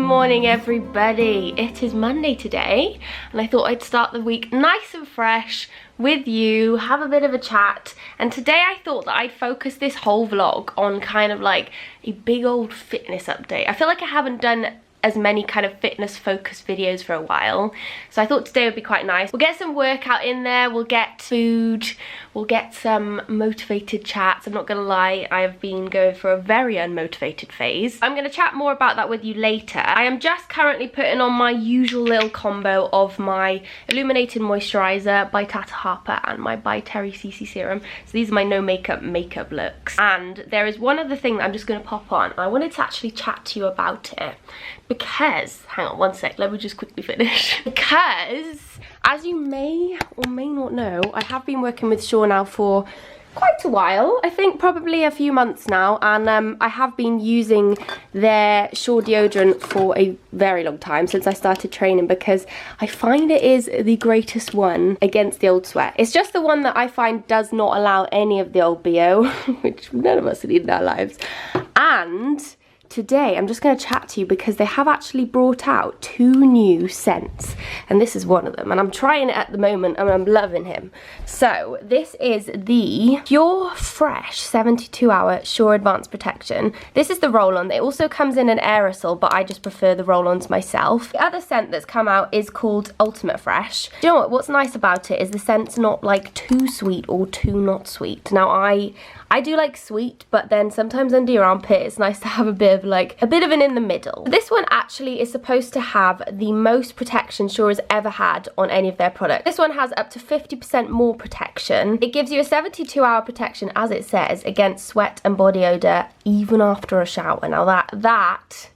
morning everybody. It is Monday today and I thought I'd start the week nice and fresh with you, have a bit of a chat, and today I thought that I'd focus this whole vlog on kind of like a big old fitness update. I feel like I haven't done as many kind of fitness focused videos for a while, so I thought today would be quite nice. We'll get some workout in there, we'll get food, we'll get some motivated chats. I'm not gonna lie, I have been going through a very unmotivated phase. I'm gonna chat more about that with you later. I am just currently putting on my usual little combo of my illuminating moisturizer by Tata Harper and my by Terry CC serum. So these are my no makeup looks. And there is one other thing that I'm just gonna pop on. I wanted to actually chat to you about it because, hang on one sec, let me just quickly finish. Because, as you may or may not know, I have been working with Shaw now for quite a while. I think probably a few months now, and I have been using their Shaw deodorant for a very long time, since I started training, because I find it is the greatest one against the old sweat. It's just the one that I find does not allow any of the old BO, which none of us need in our lives. And today I'm just going to chat to you because they have actually brought out 2 new scents, and this is one of them, and I'm trying it at the moment and I'm loving him. So this is the Pure Fresh 72-hour Sure Advanced Protection. This is the roll-on. It also comes in an aerosol, but I just prefer the roll-ons myself. The other scent that's come out is called Ultimate Fresh. Do you know what's nice about it is the scent's not like too sweet or too not sweet. Now I do like sweet, but then sometimes under your armpit it's nice to have a bit of an in the middle. This one actually is supposed to have the most protection Sure has ever had on any of their products. This one has up to 50% more protection. It gives you a 72-hour protection, as it says, against sweat and body odor even after a shower. Now that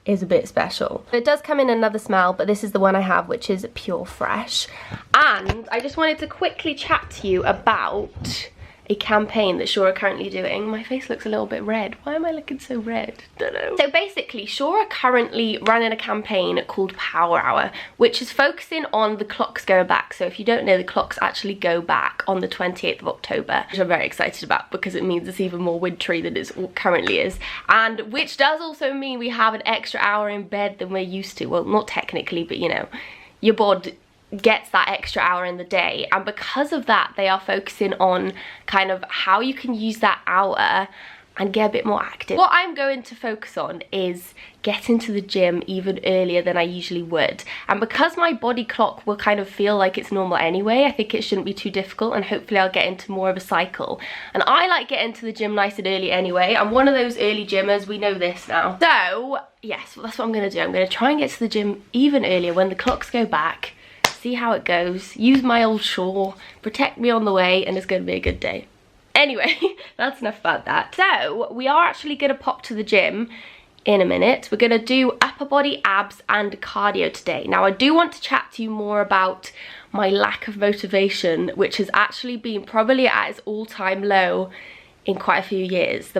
is a bit special. It does come in another smell, but this is the one I have, which is Pure Fresh. And I just wanted to quickly chat to you about a campaign that Shaw are currently doing. My face looks a little bit red. Why am I looking so red? Don't know. So basically, Shaw are currently running a campaign called Power Hour, which is focusing on the clocks going back. So if you don't know, the clocks actually go back on the 28th of October, which I'm very excited about because it means it's even more wintry than it currently is. And which does also mean we have an extra hour in bed than we're used to. Well, not technically, but you know, your bod gets that extra hour in the day, and because of that they are focusing on kind of how you can use that hour and get a bit more active. What I'm going to focus on is getting to the gym even earlier than I usually would, and because my body clock will kind of feel like it's normal anyway, I think it shouldn't be too difficult, and hopefully I'll get into more of a cycle. And I like getting to the gym nice and early anyway. I'm one of those early gymmers, we know this now. So yes, that's what I'm going to do. I'm going to try and get to the gym even earlier when the clocks go back, see how it goes, use my old Shaw, protect me on the way, and it's going to be a good day. Anyway, that's enough about that. So we are actually going to pop to the gym in a minute. We're going to do upper body, abs and cardio today. Now I do want to chat to you more about my lack of motivation, which has actually been probably at its all-time low in quite a few years,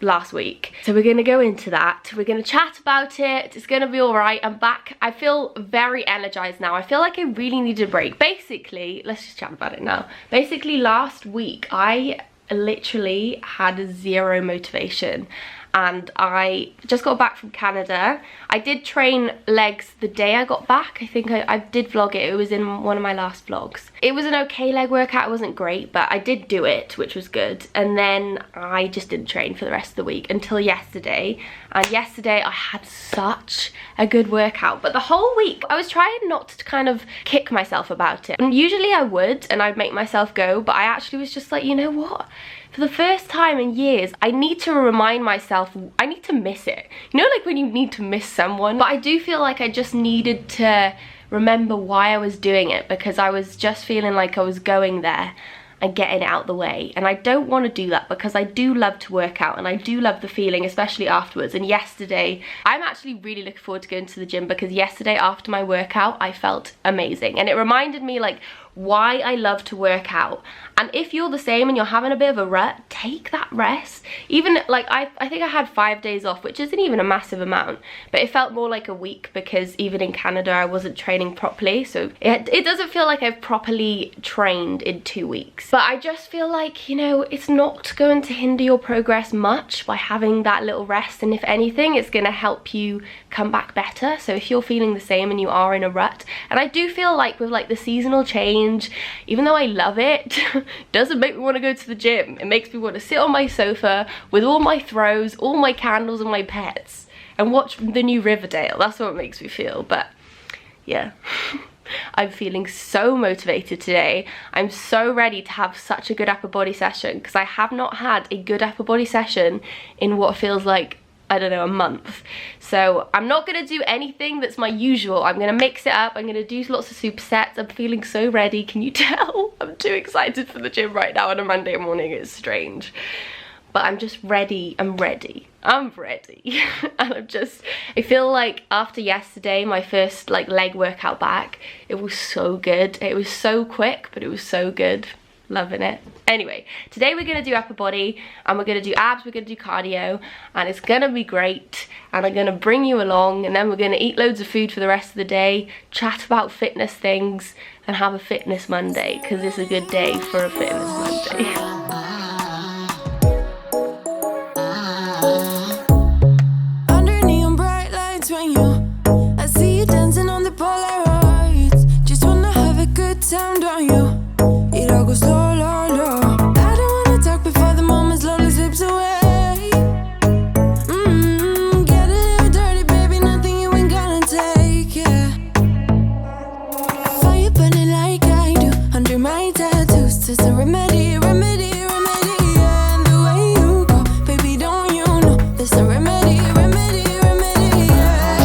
last week. So we're gonna go into that. We're gonna chat about it. It's gonna be all right. I'm back. I feel very energized now. I feel like I really needed a break. Basically, let's just chat about it now. Basically, last week, I literally had 0 motivation. And I just got back from Canada. I did train legs the day I got back. I think I did vlog it. It was in one of my last vlogs. It was an okay leg workout. It wasn't great, but I did do it, which was good. And then I just didn't train for the rest of the week until yesterday. And yesterday I had such a good workout. But the whole week I was trying not to kind of kick myself about it. And usually I would, and I'd make myself go, but I actually was just like, you know what? For the first time in years, I need to remind myself, I need to miss it. You know, like when you need to miss someone? But I do feel like I just needed to remember why I was doing it, because I was just feeling like I was going there and getting it out the way. And I don't want to do that because I do love to work out and I do love the feeling, especially afterwards. And yesterday, I'm actually really looking forward to going to the gym because yesterday after my workout, I felt amazing. And it reminded me like why I love to work out. And if you're the same and you're having a bit of a rut, take that rest. Even like I think I had 5 days off, which isn't even a massive amount, but it felt more like a week because even in Canada I wasn't training properly, so it doesn't feel like I've properly trained in 2 weeks. But I just feel like, you know, it's not going to hinder your progress much by having that little rest, and if anything it's going to help you come back better. So if you're feeling the same and you are in a rut, and I do feel like with like the seasonal change, even though I love it, doesn't make me want to go to the gym. It makes me want to sit on my sofa with all my throws, all my candles and my pets and watch the new Riverdale. That's what it makes me feel. But yeah, I'm feeling so motivated today. I'm so ready to have such a good upper body session because I have not had a good upper body session in what feels like, I don't know, a month. So I'm not going to do anything that's my usual. I'm going to mix it up. I'm going to do lots of supersets. I'm feeling so ready. Can you tell? I'm too excited for the gym right now on a Monday morning. It's strange. But I'm just ready. I'm ready. I'm ready. And I feel like after yesterday, my first like leg workout back, it was so good. It was so quick, but it was so good. Loving it. Anyway, today we're going to do upper body and we're going to do abs, we're going to do cardio, and it's going to be great, and I'm going to bring you along, and then we're going to eat loads of food for the rest of the day, chat about fitness things, and have a fitness Monday, because it's a good day for a fitness Monday. Under neon bright lights when I see you dancing on the Polaroids. Just wanna have a good time, don't you? It all goes slow, low, low. I don't wanna talk before the moment slowly slips away. Get a little dirty, baby, nothing you ain't gonna take, yeah. Fire burning like I do under my tattoos. Just a remedy, remedy, remedy, yeah. And the way you go, baby, don't you know? There's a remedy, remedy, remedy, yeah.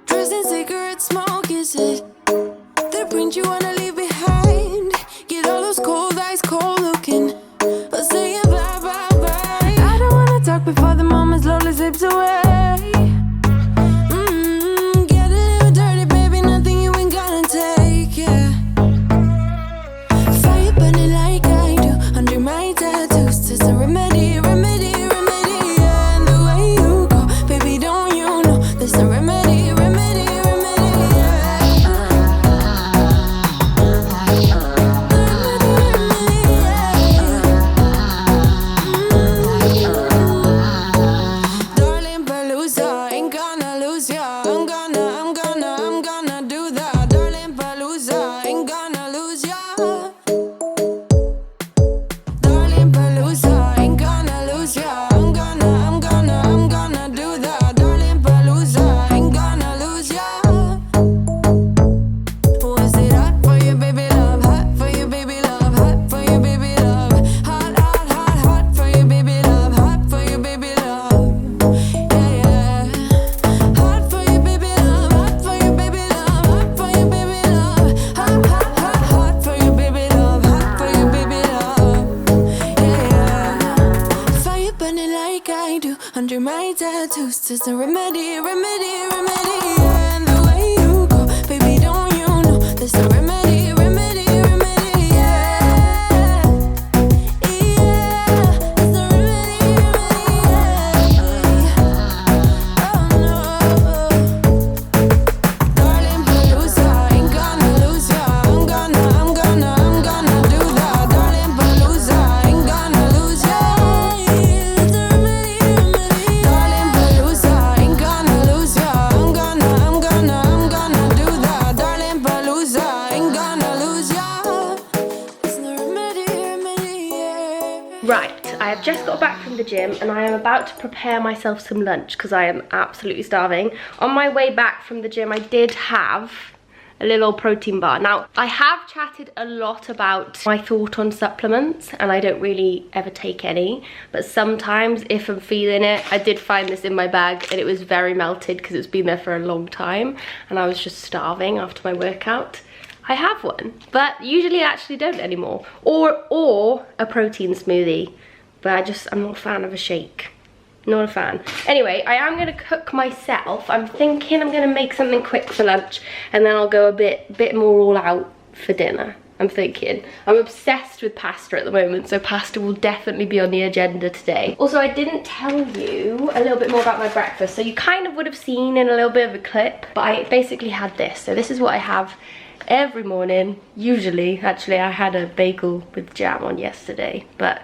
Drugs and cigarette smoke, is it? The print you wanna leave behind. Get all those cold eyes cold looking, but say it bye, bye, bye. I don't wanna talk before the moment slowly slips away. Get a little dirty, baby, nothing you ain't gonna take, yeah. Fire burning like I do under my tattoos. Just a remedy, remedy, remedy, yeah. And the way you go, baby, don't you know? There's a remedy, remedy, remedy, yeah. Darling Palooza, ain't gonna lose ya. I'm gonna do that. Darling Palooza, ain't gonna lose ya. Darling Palooza, ain't gonna lose ya. I'm gonna do that. Darling Palooza, ain't gonna lose ya. Was it hot for you, baby love? Hot for you, baby love. Hot for you, baby love. Hot, hot, hot, hot for you, baby love. Hot for you, baby love. Yeah, yeah. Hot for you, baby love. Hot for you, baby love. Hot for you, baby love. Hot, hot, hot, hot for you, baby love. Hot for you, baby love. Yeah, yeah. Fire burning like I do under my tattoos. Just a remedy, remedy, remedy, yeah. And the way you go, baby, don't you know? There's a remedy, remedy, remedy, yeah. Yeah, there's a remedy, remedy, yeah. Oh no. Darling Palooza, ain't gonna lose ya. I'm gonna do that. Darling Palooza, ain't gonna lose ya. There's a remedy, remedy, darling Palooza, ain't gonna lose ya. I'm gonna do that. Darling Palooza, ain't gonna lose ya. There's no remedy, remedy, yeah. Right, I have just got back from the gym and I am about to prepare myself some lunch because I am absolutely starving. On my way back from the gym, I did have a little protein bar. Now, I have chatted a lot about my thought on supplements and I don't really ever take any, but sometimes if I'm feeling it, I did find this in my bag and it was very melted because it's been there for a long time and I was just starving after my workout. I have one, but usually I actually don't anymore. Or a protein smoothie. but I'm not a fan of a shake. Not a fan. Anyway, I am gonna cook myself. I'm thinking I'm gonna make something quick for lunch, and then I'll go a bit more all out for dinner. I'm thinking. I'm obsessed with pasta at the moment, so pasta will definitely be on the agenda today. Also, I didn't tell you a little bit more about my breakfast, so you kind of would have seen in a little bit of a clip, but I basically had this. So this is what I have every morning, usually. Actually, I had a bagel with jam on yesterday, but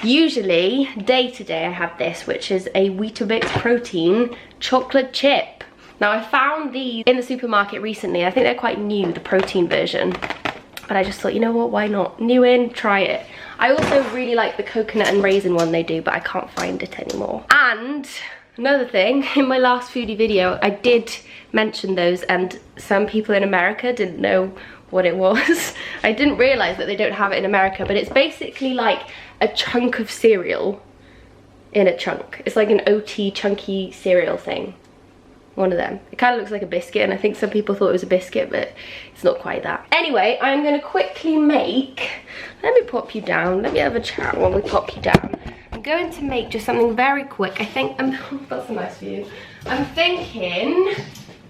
usually, day to day, I have this, which is a Weetabix protein chocolate chip. Now, I found these in the supermarket recently. I think they're quite new, the protein version. But I just thought, you know what, why not? New in, try it. I also really like the coconut and raisin one they do, but I can't find it anymore. And another thing, in my last foodie video, I did mention those, and some people in America didn't know what it was. I didn't realize that they don't have it in America, but it's basically like a chunk of cereal in a chunk. It's like an OT chunky cereal thing. One of them. It kind of looks like a biscuit, and I think some people thought it was a biscuit, but it's not quite that. Anyway, I'm gonna quickly make, let me pop you down, let me have a chat while we pop you down. I'm going to make just something very quick. I think, that's a nice view. I'm thinking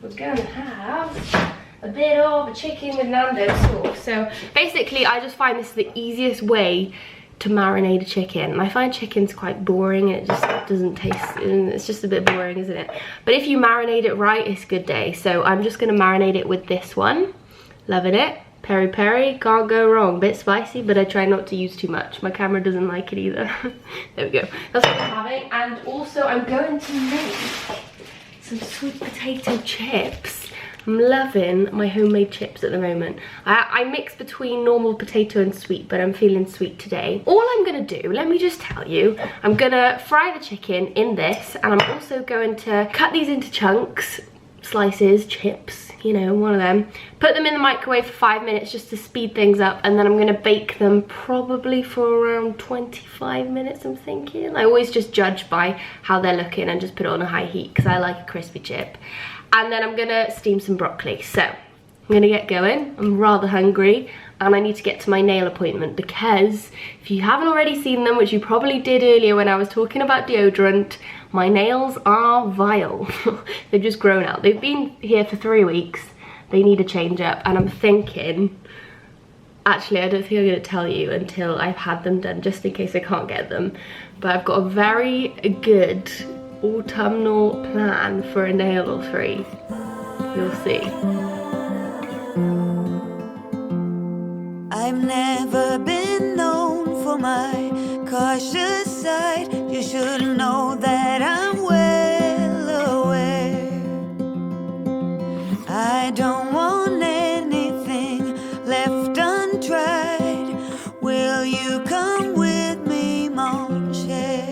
we're gonna have a bit of a chicken with Nando sauce. So basically, I just find this is the easiest way to marinate a chicken. And I find chicken's quite boring, it just doesn't taste, it's just a bit boring, isn't it? But if you marinate it right, it's a good day. So I'm just gonna marinate it with this one. Loving it. Peri peri, can't go wrong. Bit spicy, but I try not to use too much. My camera doesn't like it either. There we go. That's what I'm having. And also I'm going to make some sweet potato chips. I'm loving my homemade chips at the moment. I mix between normal potato and sweet, but I'm feeling sweet today. All I'm gonna do, let me just tell you, I'm gonna fry the chicken in this, and I'm also going to cut these into chunks, slices, chips, you know, one of them. Put them in the microwave for 5 minutes just to speed things up, and then I'm gonna bake them probably for around 25 minutes, I'm thinking. I always just judge by how they're looking and just put it on a high heat, because I like a crispy chip. And then I'm gonna steam some broccoli. So I'm gonna get going. I'm rather hungry, and I need to get to my nail appointment, because if you haven't already seen them, which you probably did earlier when I was talking about deodorant, my nails are vile. They've just grown out. They've been here for 3 weeks. They need a change up, and I'm thinking, actually I don't think I'm gonna tell you until I've had them done, just in case I can't get them. But I've got a very good autumnal plan for a nail or 3. You'll see. I've never been known for my cautious side. You should know that I'm well aware. I don't want anything left untried. Will you come with me, mon cher?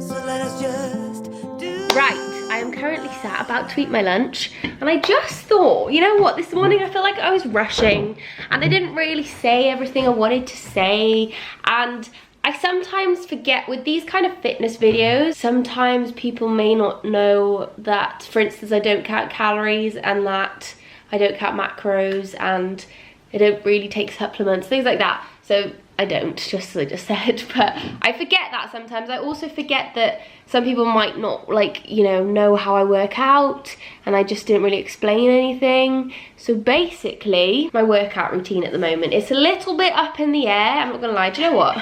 So let us just do. Right, I am currently sat about to eat my lunch, and I just thought, you know what, this morning I felt like I was rushing and I didn't really say everything I wanted to say, and I sometimes forget with these kind of fitness videos, sometimes people may not know that, for instance, I don't count calories, and that I don't count macros, and I don't really take supplements, things like that. So I don't, just as I just said, but I forget that sometimes. I also forget that some people might not, like, you know how I work out, and I just didn't really explain anything. So basically, my workout routine at the moment, it's a little bit up in the air, I'm not gonna lie. Do you know what?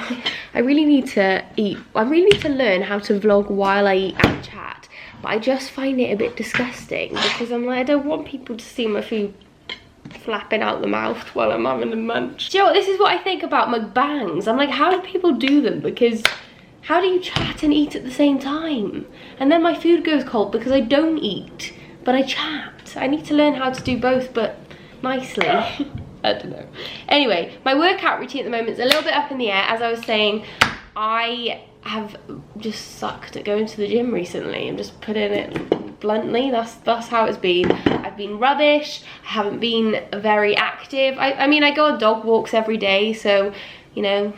I really need to eat, I really need to learn how to vlog while I eat and chat, but I just find it a bit disgusting, because I'm like, I don't want people to see my food flapping out the mouth while I'm having a munch. Do you know what, this is what I think about mukbangs. I'm like, how do people do them? Because how do you chat and eat at the same time? And then my food goes cold because I don't eat, but I chat. I need to learn how to do both, but nicely. I don't know. Anyway, my workout routine at the moment is a little bit up in the air. As I was saying, I have just sucked at going to the gym recently. I'm just putting it bluntly. That's how it's been. I've been rubbish. I haven't been very active. I mean, I go on dog walks every day, so, you know,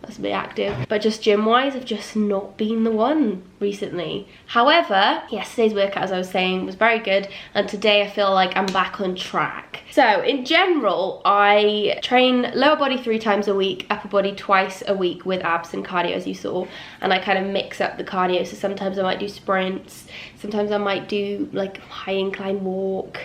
That's a bit active. But just gym-wise, I've just not been the one recently. However, yesterday's workout, as I was saying, was very good. And today I feel like I'm back on track. So in general, I train lower body 3 times a week, upper body twice a week with abs and cardio, as you saw. And I kind of mix up the cardio. So sometimes I might do sprints. Sometimes I might do like high incline walk,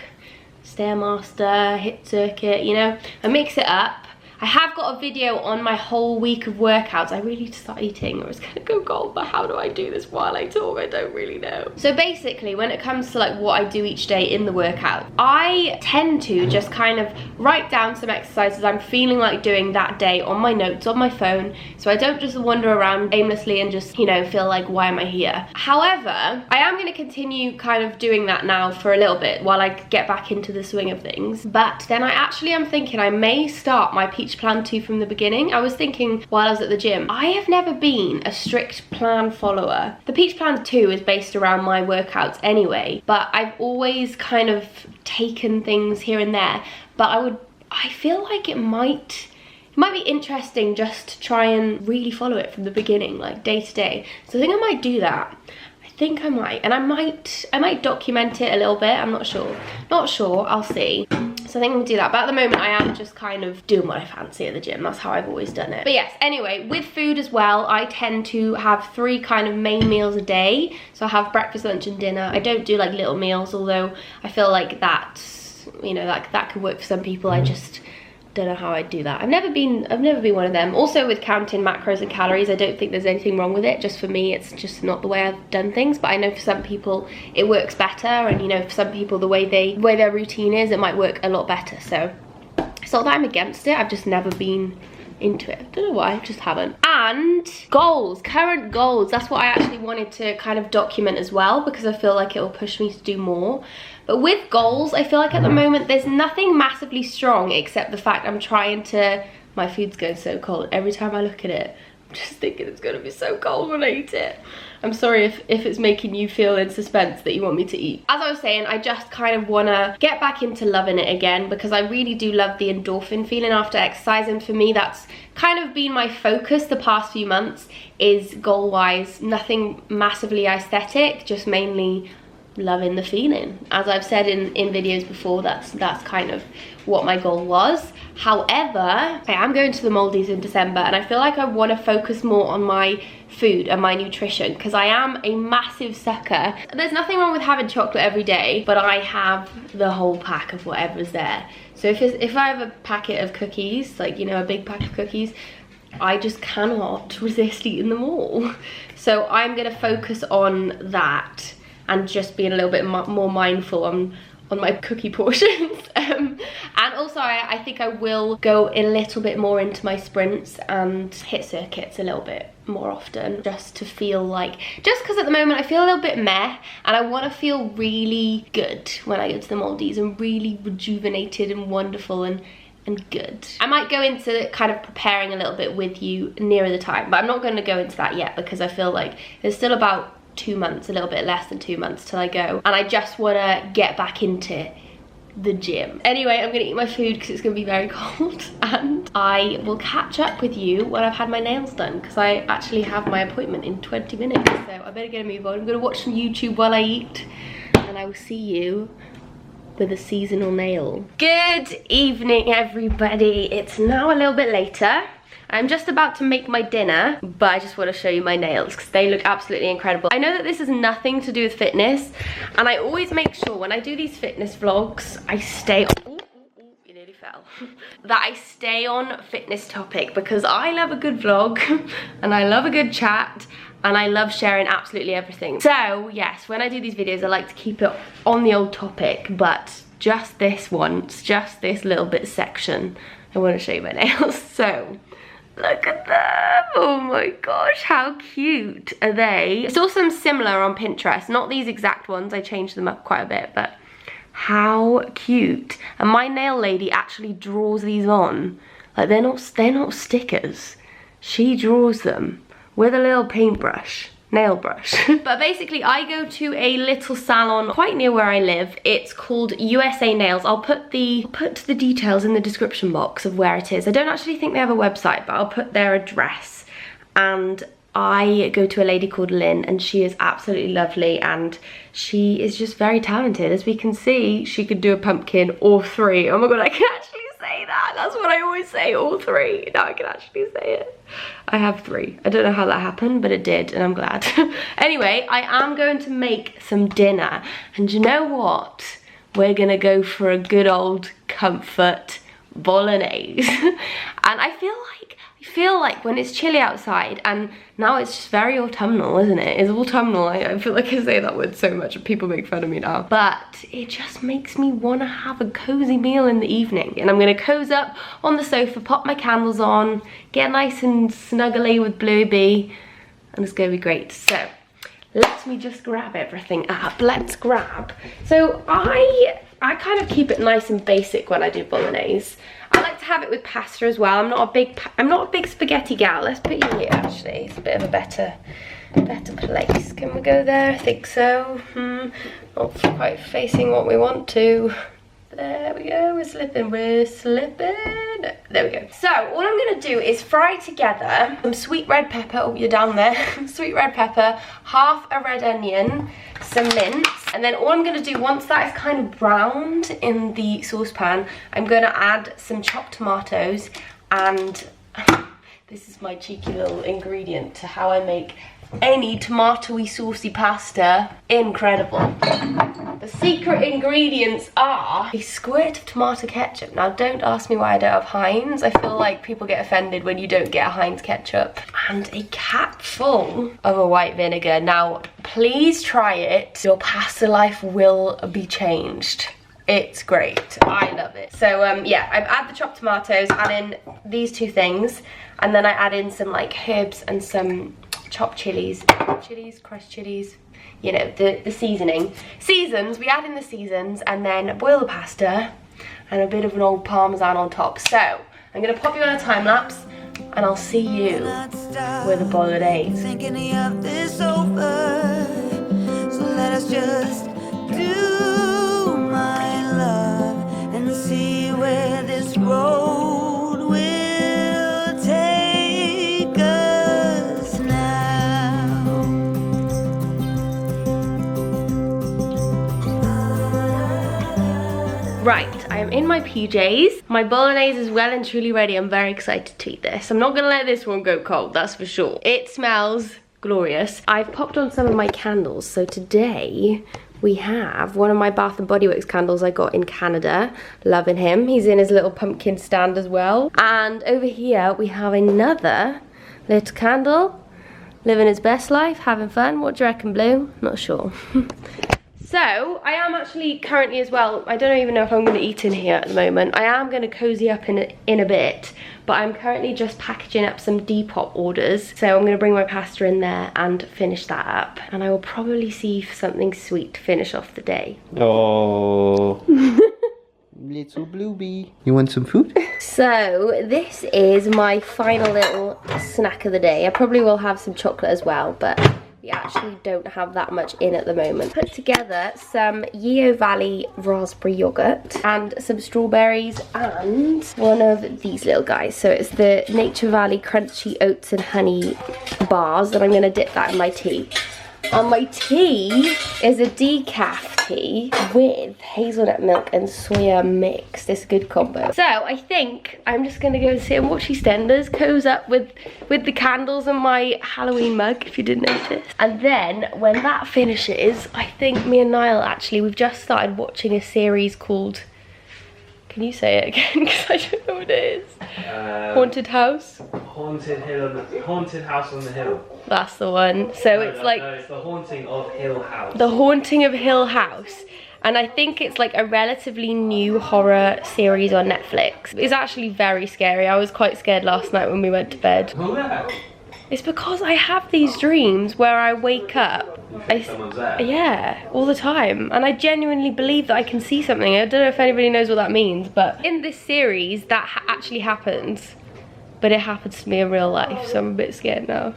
Stairmaster, hit circuit, you know. I mix it up. I have got a video on my whole week of workouts. I really need to start eating or it's gonna go cold, but how do I do this while I talk? I don't really know. So basically, when it comes to like what I do each day in the workout, I tend to just kind of write down some exercises I'm feeling like doing that day on my notes on my phone, so I don't just wander around aimlessly and just, you know, feel like, why am I here? However, I am gonna continue kind of doing that now for a little bit while I get back into the swing of things. But then I actually am thinking I may start my Peach Plan 2 from the beginning. I was thinking while I was at the gym, I have never been a strict plan follower. The Peach Plan 2 is based around my workouts anyway, but I've always kind of taken things here and there. But I feel like it might be interesting just to try and really follow it from the beginning, like day to day. So I think I might do that. I think I might, and I might document it a little bit. I'm not sure, I'll see. So I think I'm gonna do that, but at the moment I am just kind of doing what I fancy at the gym. That's how I've always done it. But yes, anyway, with food as well, I tend to have 3 kind of main meals a day. So I have breakfast, lunch and dinner. I don't do like little meals, although I feel like that's, you know, that could work for some people. I just don't know how I'd do that. I've never been one of them. Also with counting macros and calories, I don't think there's anything wrong with it. Just for me, it's just not the way I've done things. But I know for some people it works better, and you know, for some people the way their routine is, it might work a lot better. So it's not that I'm against it, I've just never been into it. I don't know why, I just haven't. And goals, current goals, that's what I actually wanted to kind of document as well, because I feel like it will push me to do more. But with goals, I feel like at the moment there's nothing massively strong except the fact I'm trying to, my food's going so cold. Every time I look at it, I'm just thinking it's gonna be so cold when I eat it. I'm sorry if it's making you feel in suspense that you want me to eat. As I was saying, I just kind of wanna get back into loving it again, because I really do love the endorphin feeling after exercise, and for me that's kind of been my focus the past few months, is goal-wise, nothing massively aesthetic, just mainly loving the feeling. As I've said in videos before, that's kind of what my goal was. However, I am going to the Maldives in December, and I feel like I want to focus more on my food and my nutrition, because I am a massive sucker. There's nothing wrong with having chocolate every day, but I have the whole pack of whatever's there. So if I have a packet of cookies, like, you know, a big pack of cookies, I just cannot resist eating them all. So I'm gonna focus on that and just being a little bit more mindful on my cookie portions. And also I think I will go a little bit more into my sprints and hit circuits a little bit more often, just to feel like, just because at the moment I feel a little bit meh, and I want to feel really good when I go to the Maldives, and really rejuvenated and wonderful and good. I might go into kind of preparing a little bit with you nearer the time, but I'm not going to go into that yet, because I feel like there's still about 2 months, a little bit less than 2 months till I go, and I just want to get back into the gym. Anyway, I'm gonna eat my food because it's gonna be very cold, and I will catch up with you when I've had my nails done, because I actually have my appointment in 20 minutes, so I better get a move on. I'm gonna watch some YouTube while I eat, and I will see you with a seasonal nail. Good evening, everybody. It's now a little bit later. I'm just about to make my dinner, but I just want to show you my nails because they look absolutely incredible. I know that this has nothing to do with fitness, and I always make sure when I do these fitness vlogs, I stay on, you nearly fell, that I stay on fitness topic, because I love a good vlog and I love a good chat, and I love sharing absolutely everything. So yes, when I do these videos, I like to keep it on the old topic, but just this once, just this little bit section, I want to show you my nails. So look at them. Oh my gosh, how cute are they? I saw some similar on Pinterest, not these exact ones, I changed them up quite a bit, but how cute. And my nail lady actually draws these on. Like, they're not stickers. She draws them with a little paintbrush, nail brush. But basically I go to a little salon quite near where I live. It's called USA Nails. I'll put the details in the description box of where it is. I don't actually think they have a website, but I'll put their address and I go to a lady called Lynn, and she is absolutely lovely, and she is just very talented. As we can see, she could do a pumpkin or 3. Oh my god, I can actually say that. That's what I always say, all 3. Now I can actually say it. I have 3. I don't know how that happened, but it did, and I'm glad. Anyway, I am going to make some dinner, and you know what? We're gonna go for a good old comfort bolognese. And I feel like when it's chilly outside, and now it's just very autumnal, isn't it? It's autumnal. I feel like I say that word so much and people make fun of me now. But it just makes me want to have a cozy meal in the evening. And I'm going to cozy up on the sofa, pop my candles on, get nice and snuggly with Bluey B, and it's going to be great. So let me just grab everything up. Let's grab. So I kind of keep it nice and basic when I do bolognese. I like to have it with pasta as well. I'm not a big spaghetti gal. Let's put you here actually. It's a bit of a better place. Can we go there? I think so. Not quite facing what we want to. There we go, we're slipping. There we go. So all I'm gonna do is fry together some sweet red pepper. Oh, you're down there. Sweet red pepper, half a red onion, some mint, and then all I'm gonna do, once that is kind of browned in the saucepan, I'm gonna add some chopped tomatoes, and this is my cheeky little ingredient to how I make any tomatoey saucy pasta. Incredible. The secret ingredients are a squirt of tomato ketchup. Now don't ask me why I don't have Heinz. I feel like people get offended when you don't get a Heinz ketchup. And a capful of a white vinegar. Now please try it. Your pasta life will be changed. It's great. I love it. So yeah, I add the chopped tomatoes, add in these 2 things, and then I add in some like herbs and some chopped chilies, crushed chilies, you know, the seasoning. Seasons, we add in the seasons, and then boil the pasta and a bit of an old parmesan on top. So I'm gonna pop you on a time lapse, and I'll see you with the bolognese. Thinking of this over, so let us just do my love and see where this road will take us now. Right, I am in my PJs. My bolognese is well and truly ready. I'm very excited to eat this. I'm not gonna let this one go cold, that's for sure. It smells glorious. I've popped on some of my candles. So today we have one of my Bath & Body Works candles I got in Canada. Loving him. He's in his little pumpkin stand as well. And over here we have another little candle. Living his best life, having fun. What do you reckon, Blue? Not sure. So, I am actually currently as well, I don't even know if I'm going to eat in here at the moment. I am going to cozy up in a bit, but I'm currently just packaging up some Depop orders. So I'm going to bring my pasta in there and finish that up. And I will probably see something sweet to finish off the day. Oh, little Bluebee. You want some food? So, this is my final little snack of the day. I probably will have some chocolate as well, but we actually don't have that much in at the moment. Put together some Yeo Valley raspberry yogurt and some strawberries and one of these little guys. So it's the Nature Valley crunchy oats and honey bars, and I'm going to dip that in my tea. And my tea is a decaf tea with hazelnut milk and soya mix. This is a good combo. So I think I'm just gonna go and sit and watch EastEnders, cozy up with the candles and my Halloween mug, if you didn't notice. And then when that finishes, I think me and Niall actually, we've just started watching a series called, can you say it again? Because I don't know what it is. Haunted House? Haunted House on the Hill. That's the one. So it's like... No, it's The Haunting of Hill House. The Haunting of Hill House. And I think it's like a relatively new horror series on Netflix. It's actually very scary. I was quite scared last night when we went to bed. Oh, yeah. It's because I have these dreams where I wake up. Someone's there. Yeah, all the time. And I genuinely believe that I can see something. I don't know if anybody knows what that means, but in this series, that actually happens. But it happens to me in real life, so I'm a bit scared now.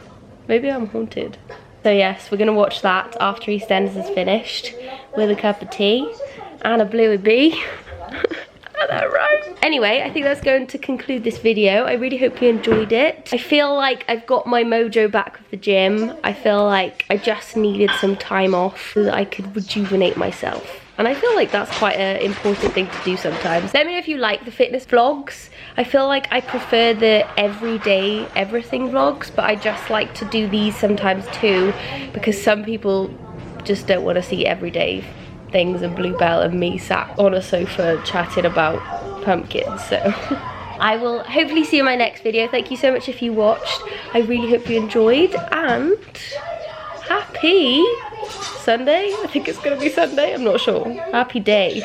Maybe I'm haunted. So yes, we're gonna watch that after EastEnders is finished with a cup of tea and a Bluey B and a rose. Anyway, I think that's going to conclude this video. I really hope you enjoyed it. I feel like I've got my mojo back with the gym. I feel like I just needed some time off so that I could rejuvenate myself. And I feel like that's quite an important thing to do sometimes. Let me know if you like the fitness vlogs. I feel like I prefer the everyday everything vlogs, but I just like to do these sometimes too, because some people just don't want to see everyday things and Bluebell and me sat on a sofa chatting about pumpkins. So I will hopefully see you in my next video. Thank you so much if you watched. I really hope you enjoyed, and happy Sunday. I think it's gonna be Sunday, I'm not sure. Happy day.